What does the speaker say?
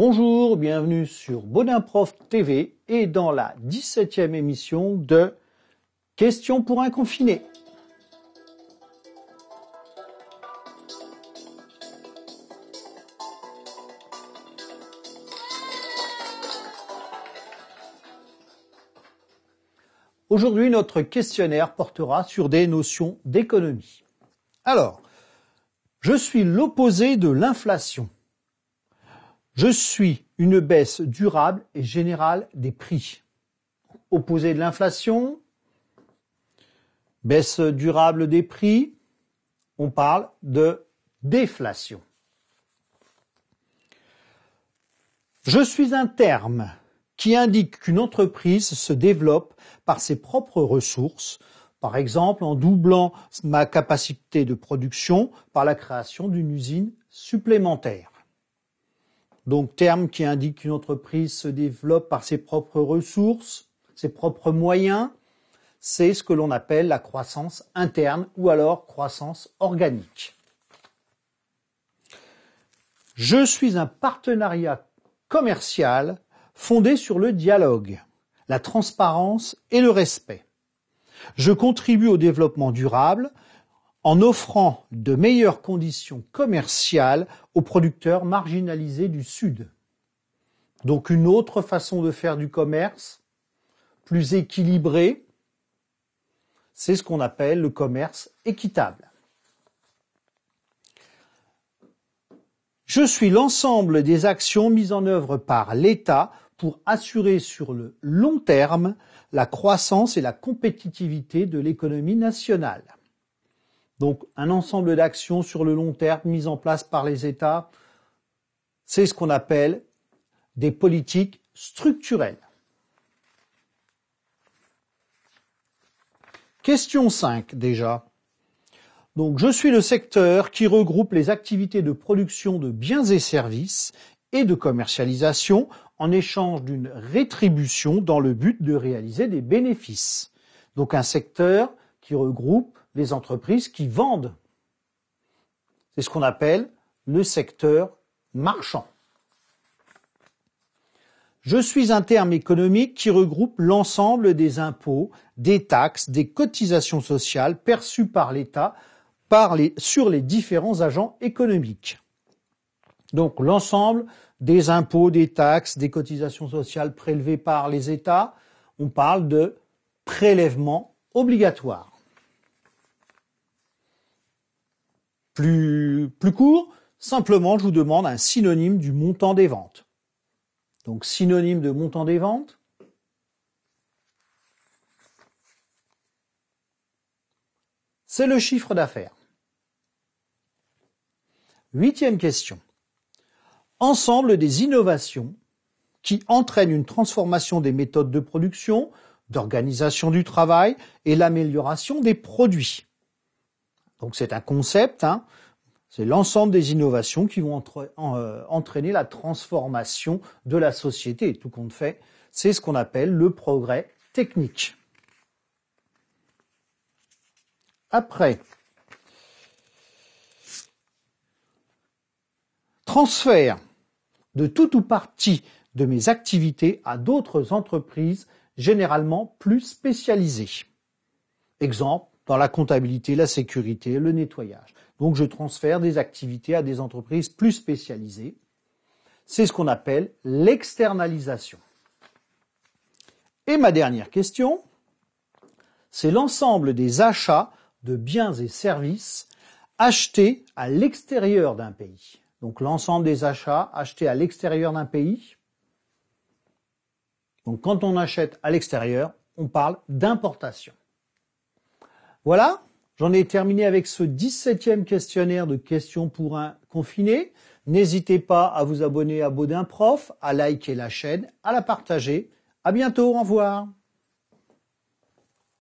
Bonjour, bienvenue sur Baudin Prof TV et dans la 17e émission de Questions pour un confiné. Aujourd'hui, notre questionnaire portera sur des notions d'économie. Alors, je suis l'opposé de l'inflation. Je suis une baisse durable et générale des prix. Opposé de l'inflation, baisse durable des prix, on parle de déflation. Je suis un terme qui indique qu'une entreprise se développe par ses propres ressources, par exemple en doublant ma capacité de production par la création d'une usine supplémentaire. Donc, terme qui indique qu'une entreprise se développe par ses propres ressources, ses propres moyens, c'est ce que l'on appelle la croissance interne ou alors croissance organique. Je suis un partenariat commercial fondé sur le dialogue, la transparence et le respect. Je contribue au développement durable en offrant de meilleures conditions commerciales aux producteurs marginalisés du Sud. Donc une autre façon de faire du commerce, plus équilibrée, c'est ce qu'on appelle le commerce équitable. Je suis l'ensemble des actions mises en œuvre par l'État pour assurer sur le long terme la croissance et la compétitivité de l'économie nationale. Donc, un ensemble d'actions sur le long terme mises en place par les États, c'est ce qu'on appelle des politiques structurelles. Question 5 déjà. Donc, je suis le secteur qui regroupe les activités de production de biens et services et de commercialisation en échange d'une rétribution dans le but de réaliser des bénéfices. Donc, un secteur qui regroupe les entreprises qui vendent. C'est ce qu'on appelle le secteur marchand. Je suis un terme économique qui regroupe l'ensemble des impôts, des taxes, des cotisations sociales perçues par l'État sur les différents agents économiques. Donc l'ensemble des impôts, des taxes, des cotisations sociales prélevées par les États, on parle de prélèvement obligatoire. Plus court, simplement je vous demande un synonyme du montant des ventes. Donc synonyme de montant des ventes, c'est le chiffre d'affaires. 8e question. Ensemble des innovations qui entraînent une transformation des méthodes de production, d'organisation du travail et l'amélioration des produits. Donc c'est un concept, c'est l'ensemble des innovations qui vont entraîner la transformation de la société. Et tout compte fait, c'est ce qu'on appelle le progrès technique. Après, transfert de tout ou partie de mes activités à d'autres entreprises généralement plus spécialisées. Exemple, dans la comptabilité, la sécurité, le nettoyage. Donc je transfère des activités à des entreprises plus spécialisées. C'est ce qu'on appelle l'externalisation. Et ma dernière question, c'est l'ensemble des achats de biens et services achetés à l'extérieur d'un pays. Donc l'ensemble des achats achetés à l'extérieur d'un pays. Donc quand on achète à l'extérieur, on parle d'importation. Voilà, j'en ai terminé avec ce 17e questionnaire de questions pour un confiné. N'hésitez pas à vous abonner à Baudin Prof, à liker la chaîne, à la partager. À bientôt, au revoir.